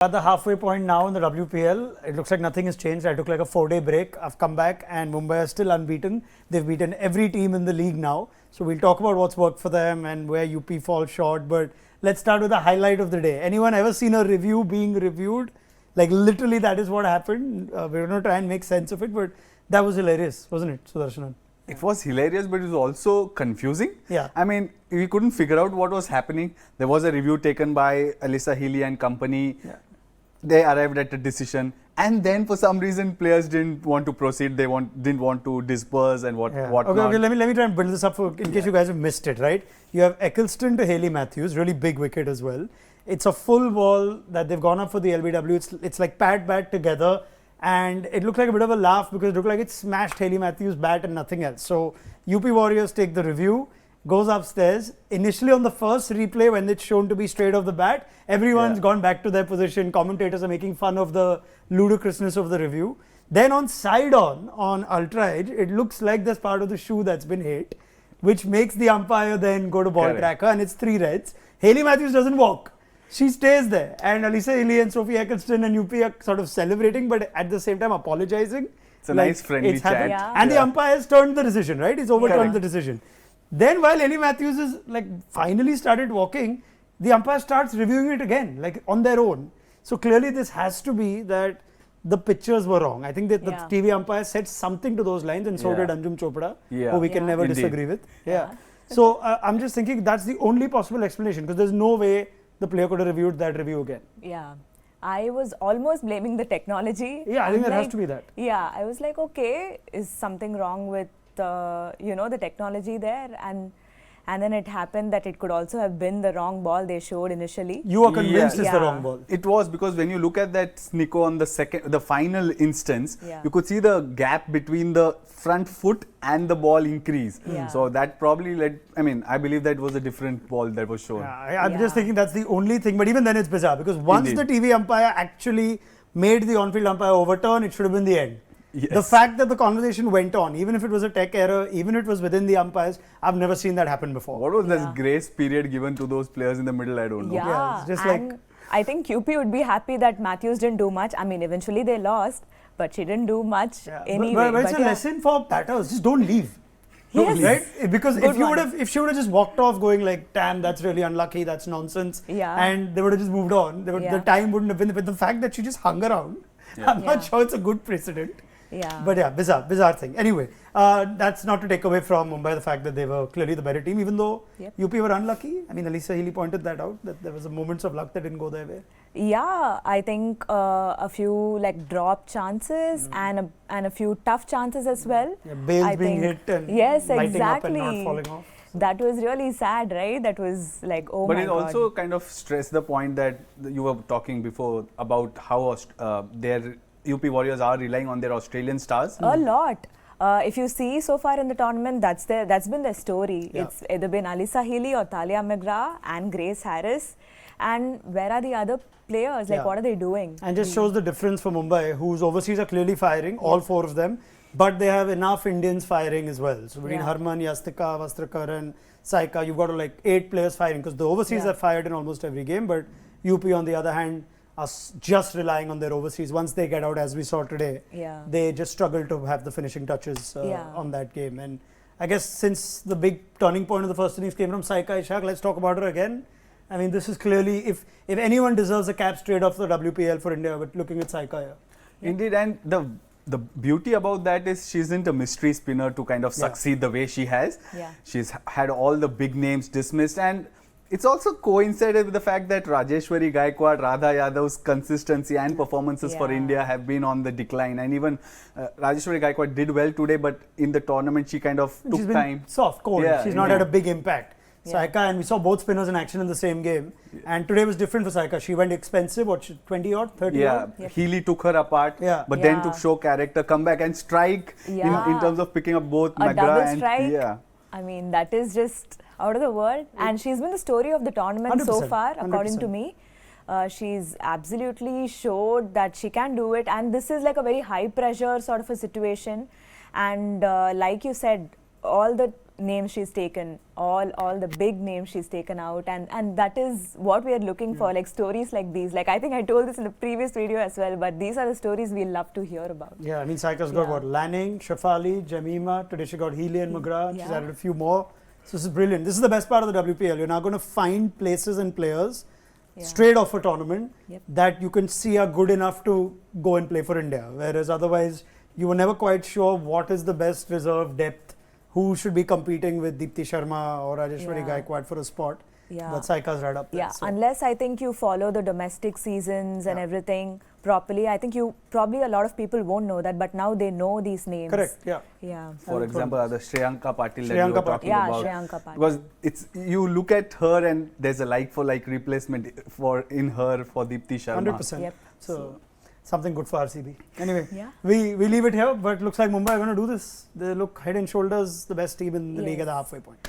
At the halfway point now in the WPL, it looks like nothing has changed. I took like a 4-day break. I've come back and Mumbai are still unbeaten. They've beaten every team in the league now. So we'll talk about what's worked for them and where UP falls short. But let's start with the highlight of the day. Anyone ever seen a review being reviewed? Like literally that is what happened. We're going to try and make sense of it, but that was hilarious, wasn't it, Sudarshanan? It was hilarious, but it was also confusing. Yeah. I mean, we couldn't figure out what was happening. There was a review taken by Alyssa Healy and company. Yeah. They arrived at a decision, and then for some reason, players didn't want to proceed. They didn't want to disperse and what. Okay. Let me try and build this up in case you guys have missed it. Right? You have Eccleston to Hayley Matthews, really big wicket as well. It's a full ball that they've gone up for the LBW. It's like pad bat together, and it looked like a bit of a laugh because it looked like it smashed Hayley Matthews' bat and nothing else. So UP Warriors take the review. Goes upstairs. Initially on the first replay when it's shown to be straight off the bat, everyone's gone back to their position. Commentators are making fun of the ludicrousness of the review. Then on side on Ultra Edge, it looks like there's part of the shoe that's been hit, which makes the umpire then go to ball tracker, and it's 3 reds. Hayley Matthews doesn't walk. She stays there. And Alyssa Healy and Sophie Eccleston and UP are sort of celebrating, but at the same time apologizing. It's a nice friendly chat. Yeah. And the umpires turned the decision, right? He's overturned the decision. Then while Hayley Matthews is like finally started walking, the umpire starts reviewing it again, like on their own. So clearly this has to be that the pictures were wrong. I think that the TV umpire said something to those lines, and so did Anjum Chopra, who we can never disagree with. So I'm just thinking that's the only possible explanation, because there's no way the player could have reviewed that review again. Yeah. I was almost blaming the technology. Yeah, I think there has to be that. Yeah, I was like, okay, is something wrong with the technology there? And then it happened that it could also have been the wrong ball they showed initially. You are convinced it's the wrong ball. It was, because when you look at that Snicko on the final instance, you could see the gap between the front foot and the ball increase. So that probably led, I believe that was a different ball that was shown. I'm just thinking that's the only thing, but even then it's bizarre, because once the TV umpire actually made the on-field umpire overturn, it should have been the end. Yes. The fact that the conversation went on, even if it was a tech error, even if it was within the umpires, I've never seen that happen before. What was this grace period given to those players in the middle? I don't know. Yeah, it's just and I think UP would be happy that Matthews didn't do much. I mean, eventually they lost, but she didn't do much anyway. But it's a lesson for batters. Just don't leave. Yes. Right? Because if she would have just walked off going like, damn, that's really unlucky, that's nonsense, and they would have just moved on, the time wouldn't have been. But the fact that she just hung around, I'm not sure it's a good precedent. But bizarre thing. Anyway, that's not to take away from Mumbai the fact that they were clearly the better team, even though UP were unlucky. I mean, Alyssa Healy pointed that out, that there was moments of luck that didn't go their way. Yeah, I think a few like drop chances and a few tough chances as well. Bales being hit and lighting up and not falling off. That was really sad, right? That was like, oh my God. But it also kind of stressed the point that you were talking before about how their UP Warriors are relying on their Australian stars. A lot. If you see so far in the tournament, that's been their story. It's either been Alyssa Healy or Talia McGrath and Grace Harris. And where are the other players? Like, what are they doing? And just shows the difference for Mumbai, whose overseas are clearly firing, all 4 of them. But they have enough Indians firing as well. So between Harman, Yastika, Vastrakaran, Saika, you've got like 8 players firing, because the overseas are fired in almost every game. But UP, on the other hand, are just relying on their overseas. Once they get out, as we saw today, they just struggle to have the finishing touches on that game. And I guess since the big turning point of the first innings came from Saika Ishaq, let's talk about her again. I mean, this is clearly, if anyone deserves a cap straight off the WPL for India, but looking at Saika here. Indeed, and the beauty about that is she isn't a mystery spinner to kind of succeed the way she has. She's had all the big names dismissed, and it's also coincided with the fact that Rajeshwari Gaikwad, Radha Yadav's consistency and performances for India have been on the decline. And even Rajeshwari Gaikwad did well today, but in the tournament she kind of took time. Soft, cold. She's not had a big impact. Saika, and we saw both spinners in action in the same game. And today was different for Saika. She went expensive, 20 odd, 30 odd? Healy took her apart, but then to show character, come back and strike in terms of picking up both McGrath and strike. I mean, that is just out of the world. And she's been the story of the tournament so far, according to me. She's absolutely showed that she can do it. And this is like a very high pressure sort of a situation. And like you said, all the names she's taken, all the big names she's taken out, and that is what we are looking for, like stories like these. Like I think I told this in the previous video as well, but these are the stories we love to hear about. Yeah, I mean, Saika's got what? Lanning, Shafali, Jemima. Today she got Healy and McGrath. She's added a few more. So this is brilliant. This is the best part of the WPL. You're now going to find places and players straight off a tournament that you can see are good enough to go and play for India. Whereas otherwise, you were never quite sure what is the best reserve depth, who should be competing with Deepti Sharma or Rajeshwari Gaikwad for a spot. But Saika's right up there. Yeah, so. Unless I think you follow the domestic seasons and everything properly, I think you probably a lot of people won't know that, but now they know these names. Correct, Yeah. For example, the Shreyanka Patil that you were talking about. Shreyanka Patil. Because it's, you look at her and there's a like for like replacement for Deepti Sharma. 100%. Yep. So something good for RCB. Anyway, we leave it here, but looks like Mumbai are going to do this. They look head and shoulders the best team in the league at the halfway point.